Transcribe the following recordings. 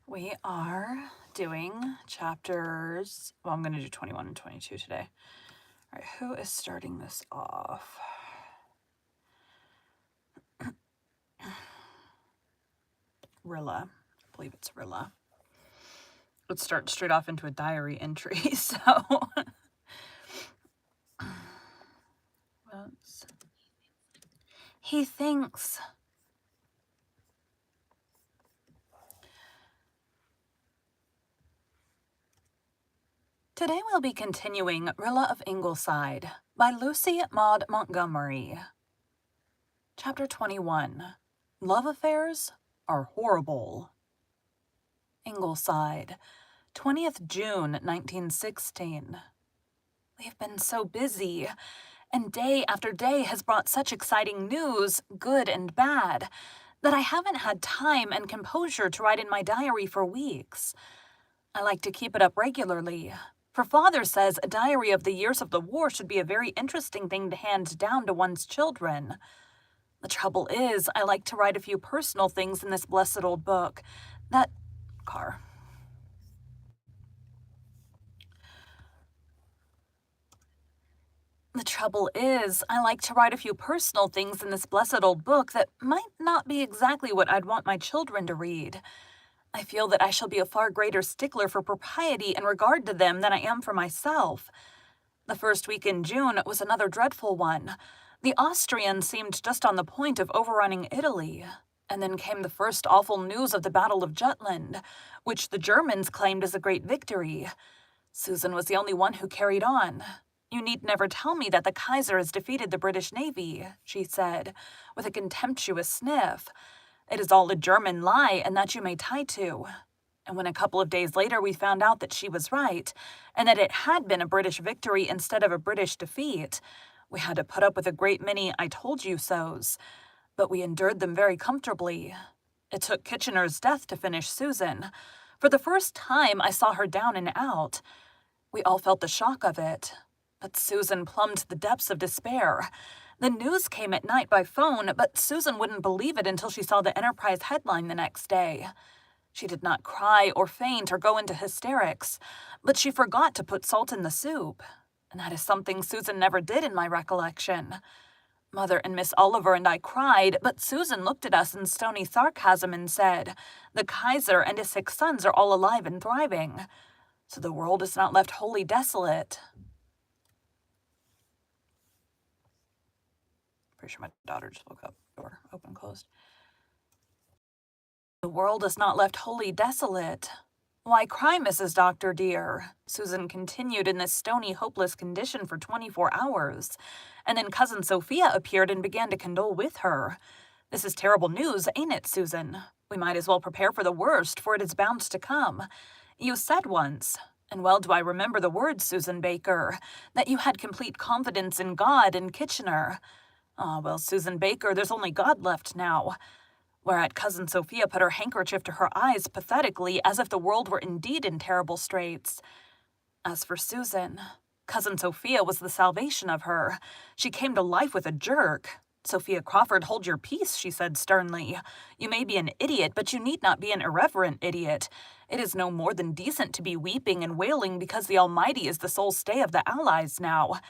We are doing chapters, well, I'm going to do 21 and 22 today. All right, who is starting this off? Rilla. I believe it's Rilla. Let's start straight off into a diary entry, so... He thinks... Today we'll be continuing Rilla of Ingleside by Lucy Maud Montgomery. Chapter 21. Love affairs are horrible. Ingleside, 20th June, 1916. We've been so busy, and day after day has brought such exciting news, good and bad, that I haven't had time and composure to write in my diary for weeks. I like to keep it up regularly, for Father says a diary of the years of the war should be a very interesting thing to hand down to one's children. The trouble is, I like to write a few personal things in this blessed old book that... Car. The trouble is, I like to write a few personal things in this blessed old book that might not be exactly what I'd want my children to read. I feel that I shall be a far greater stickler for propriety in regard to them than I am for myself. The first week in June was another dreadful one. The Austrians seemed just on the point of overrunning Italy. And then came the first awful news of the Battle of Jutland, which the Germans claimed as a great victory. Susan was the only one who carried on. "You need never tell me that the Kaiser has defeated the British Navy," she said, with a contemptuous sniff. "It is all a German lie, and that you may tie to." And when a couple of days later we found out that she was right, and that it had been a British victory instead of a British defeat, we had to put up with a great many "I told you so's." But we endured them very comfortably. It took Kitchener's death to finish Susan. For the first time, I saw her down and out. We all felt the shock of it. But Susan plumbed the depths of despair. The news came at night by phone, but Susan wouldn't believe it until she saw the Enterprise headline the next day. She did not cry or faint or go into hysterics, but she forgot to put salt in the soup. And that is something Susan never did in my recollection. Mother and Miss Oliver and I cried, but Susan looked at us in stony sarcasm and said, "The Kaiser and his 6 sons are all alive and thriving. So the world is not left wholly desolate." Pretty sure my daughter just woke up. Door open, closed. "The world is not left wholly desolate. Why cry, Mrs. Doctor dear?" Susan continued in this stony, hopeless condition for 24 hours, and then Cousin Sophia appeared and began to condole with her. "This is terrible news, ain't it, Susan? We might as well prepare for the worst, for it is bound to come. You said once, and well do I remember the words, Susan Baker, that you had complete confidence in God and Kitchener. Ah, well, Susan Baker, there's only God left now." Whereat Cousin Sophia put her handkerchief to her eyes pathetically, as if the world were indeed in terrible straits. As for Susan, Cousin Sophia was the salvation of her. She came to life with a jerk. "Sophia Crawford, hold your peace," she said sternly. "You may be an idiot, but you need not be an irreverent idiot. It is no more than decent to be weeping and wailing because the Almighty is the sole stay of the Allies now.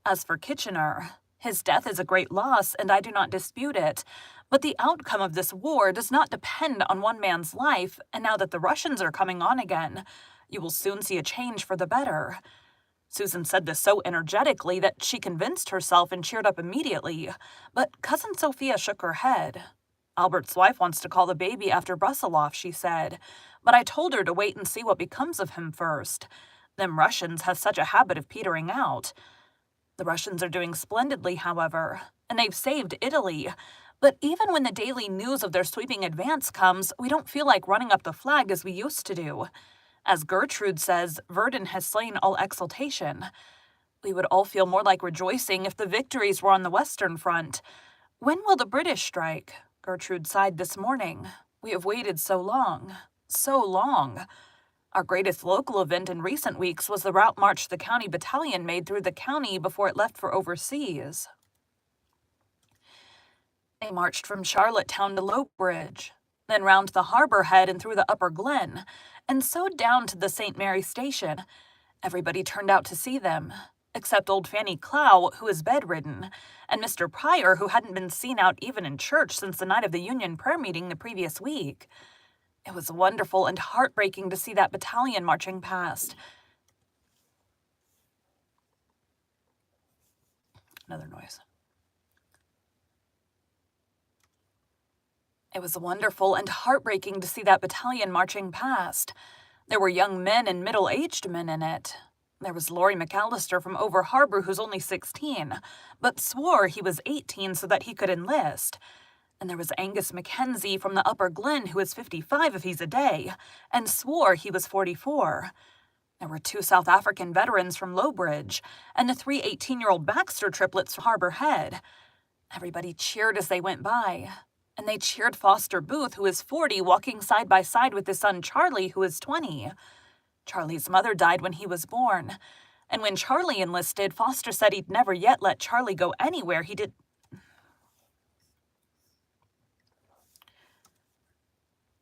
As for Kitchener, his death is a great loss, and I do not dispute it. But the outcome of this war does not depend on one man's life, and now that the Russians are coming on again, you will soon see a change for the better." Susan said this so energetically that she convinced herself and cheered up immediately, but Cousin Sophia shook her head. "Albert's wife wants to call the baby after Brusiloff," she said, "but I told her to wait and see what becomes of him first. Them Russians has such a habit of petering out. The Russians are doing splendidly, however, and they've saved Italy. But even when the daily news of their sweeping advance comes, we don't feel like running up the flag as we used to do. As Gertrude says, Verdun has slain all exultation. We would all feel more like rejoicing if the victories were on the Western Front. When will the British strike? Gertrude sighed this morning. We have waited so long. So long. Our greatest local event in recent weeks was the route march the county battalion made through the county before it left for overseas. They marched from Charlottetown to Lowbridge. then round the harbor head and through the upper glen, and so down to the St. Mary station. Everybody turned out to see them, except old Fanny Clow, who was bedridden, and Mr. Pryor, who hadn't been seen out even in church since the night of the Union prayer meeting the previous week. It was wonderful and heartbreaking to see that battalion marching past. Another noise. It was wonderful and heartbreaking to see that battalion marching past. There were young men and middle-aged men in it. There was Laurie McAllister from Over Harbor, who's only 16, but swore he was 18 so that he could enlist. And there was Angus Mackenzie from the Upper Glen, who is 55 if he's a day, and swore he was 44. There were 2 South African veterans from Lowbridge, and the 3 18-year-old Baxter triplets from Harbor Head. Everybody cheered as they went by. And they cheered Foster Booth, who is 40, walking side by side with his son Charlie, who is 20. Charlie's mother died when he was born. And when Charlie enlisted, Foster said he'd never yet let Charlie go anywhere he did.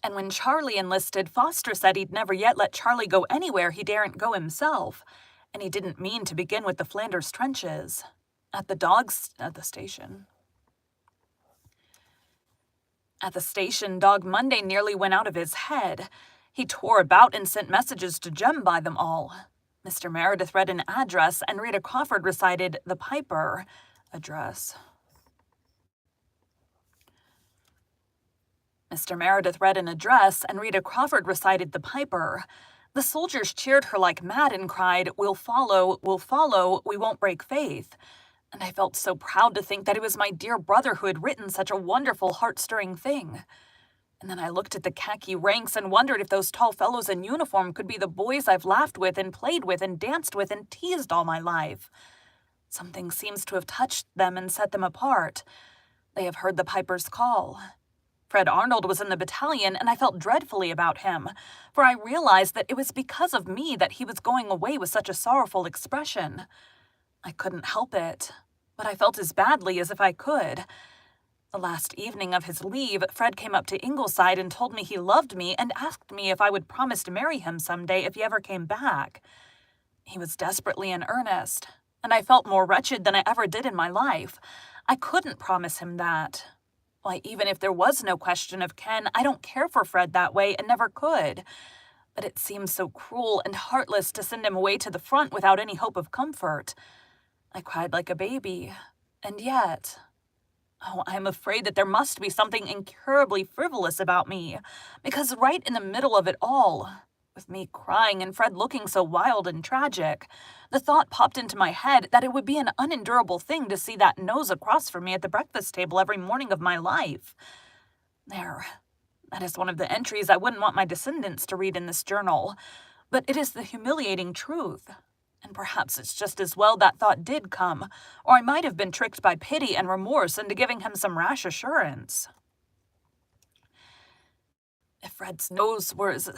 And when Charlie enlisted, Foster said he'd never yet let Charlie go anywhere he daren't go himself. And he didn't mean to begin with the Flanders trenches. At the station. At the station, Dog Monday nearly went out of his head. He tore about and sent messages to Jem by them all. Mr. Meredith read an address, and Rita Crawford recited the Piper address. Mr. Meredith read an address, and Rita Crawford recited the Piper. The soldiers cheered her like mad and cried, "We'll follow, we won't break faith." And I felt so proud to think that it was my dear brother who had written such a wonderful, heart-stirring thing. And then I looked at the khaki ranks and wondered if those tall fellows in uniform could be the boys I've laughed with and played with and danced with and teased all my life. Something seems to have touched them and set them apart. They have heard the Piper's call. Fred Arnold was in the battalion, and I felt dreadfully about him, for I realized that it was because of me that he was going away with such a sorrowful expression. I couldn't help it, but I felt as badly as if I could. The last evening of his leave, Fred came up to Ingleside and told me he loved me and asked me if I would promise to marry him someday if he ever came back. He was desperately in earnest, and I felt more wretched than I ever did in my life. I couldn't promise him that. Why, even if there was no question of Ken, I don't care for Fred that way and never could. But it seems so cruel and heartless to send him away to the front without any hope of comfort. I cried like a baby, and yet, I am afraid that there must be something incurably frivolous about me, because right in the middle of it all, with me crying and Fred looking so wild and tragic, the thought popped into my head that it would be an unendurable thing to see that nose across from me at the breakfast table every morning of my life. There, that is one of the entries I wouldn't want my descendants to read in this journal, but it is the humiliating truth. And perhaps it's just as well that thought did come, or I might have been tricked by pity and remorse into giving him some rash assurance. If Fred's nose were as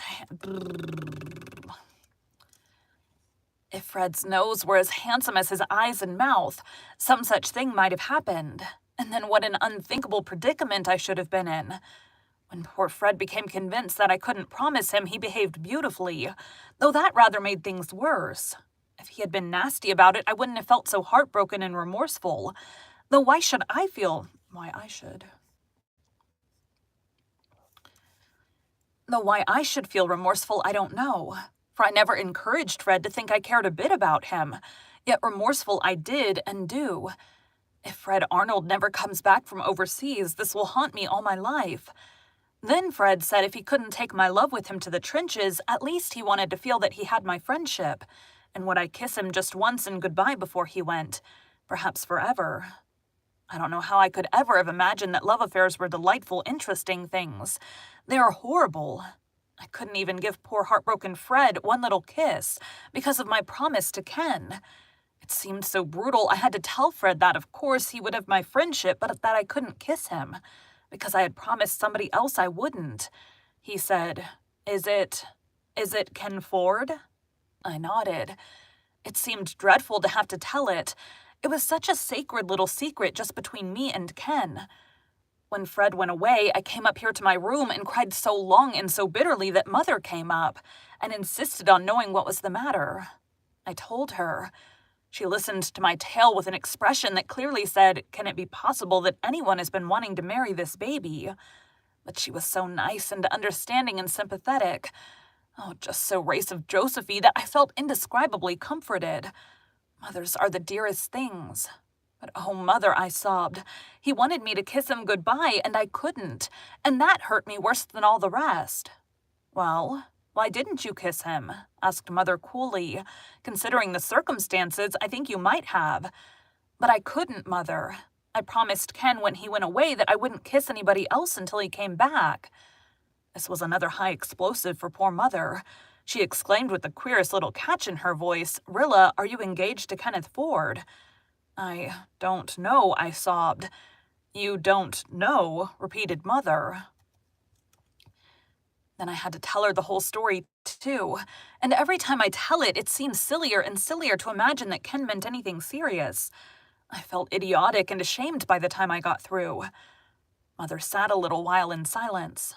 handsome as his eyes and mouth, some such thing might have happened. And then what an unthinkable predicament I should have been in. When poor Fred became convinced that I couldn't promise him, he behaved beautifully, though that rather made things worse. If he had been nasty about it, I wouldn't have felt so heartbroken and remorseful. Though why I should feel remorseful, I don't know. For I never encouraged Fred to think I cared a bit about him. Yet remorseful I did and do. If Fred Arnold never comes back from overseas, this will haunt me all my life. Then Fred said if he couldn't take my love with him to the trenches, at least he wanted to feel that he had my friendship. And would I kiss him just once in goodbye before he went, perhaps forever. I don't know how I could ever have imagined that love affairs were delightful, interesting things. They are horrible. I couldn't even give poor heartbroken Fred one little kiss because of my promise to Ken. It seemed so brutal I had to tell Fred that of course he would have my friendship, but that I couldn't kiss him because I had promised somebody else I wouldn't. He said, Is it Ken Ford? I nodded. It seemed dreadful to have to tell it. It was such a sacred little secret just between me and Ken. When Fred went away, I came up here to my room and cried so long and so bitterly that Mother came up and insisted on knowing what was the matter. I told her. She listened to my tale with an expression that clearly said, "Can it be possible that anyone has been wanting to marry this baby?" But she was so nice and understanding and sympathetic. Oh, just so race of Josephy that I felt indescribably comforted. Mothers are the dearest things. But oh, Mother, I sobbed. He wanted me to kiss him goodbye, and I couldn't, and that hurt me worse than all the rest. Well, why didn't you kiss him? Asked Mother coolly. Considering the circumstances, I think you might have. But I couldn't, Mother. I promised Ken when he went away that I wouldn't kiss anybody else until he came back. This was another high explosive for poor Mother. She exclaimed with the queerest little catch in her voice, "Rilla, are you engaged to Kenneth Ford?" "I don't know," I sobbed. "You don't know," repeated Mother. Then I had to tell her the whole story, too. And every time I tell it, it seems sillier and sillier to imagine that Ken meant anything serious. I felt idiotic and ashamed by the time I got through. Mother sat a little while in silence.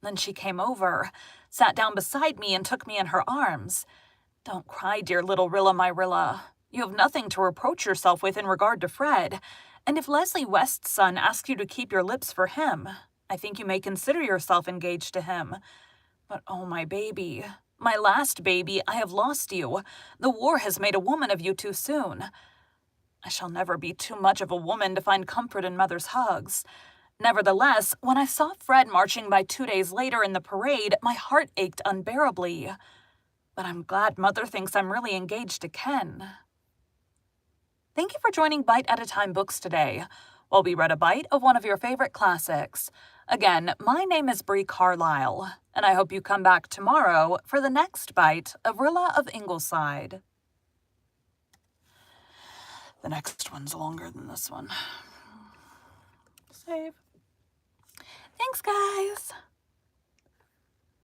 Then she came over, sat down beside me, and took me in her arms. "Don't cry, dear little Rilla, my Rilla. You have nothing to reproach yourself with in regard to Fred. And if Leslie West's son asks you to keep your lips for him, I think you may consider yourself engaged to him. But oh, my baby, my last baby, I have lost you. The war has made a woman of you too soon. I shall never be too much of a woman to find comfort in Mother's hugs. Nevertheless, when I saw Fred marching by 2 days later in the parade, my heart ached unbearably. But I'm glad Mother thinks I'm really engaged to Ken." Thank you for joining Bite at a Time Books today, while we read a bite of one of your favorite classics. Again, my name is Bree Carlile, and I hope you come back tomorrow for the next bite of Rilla of Ingleside. The next one's longer than this one. Save. Thanks, guys.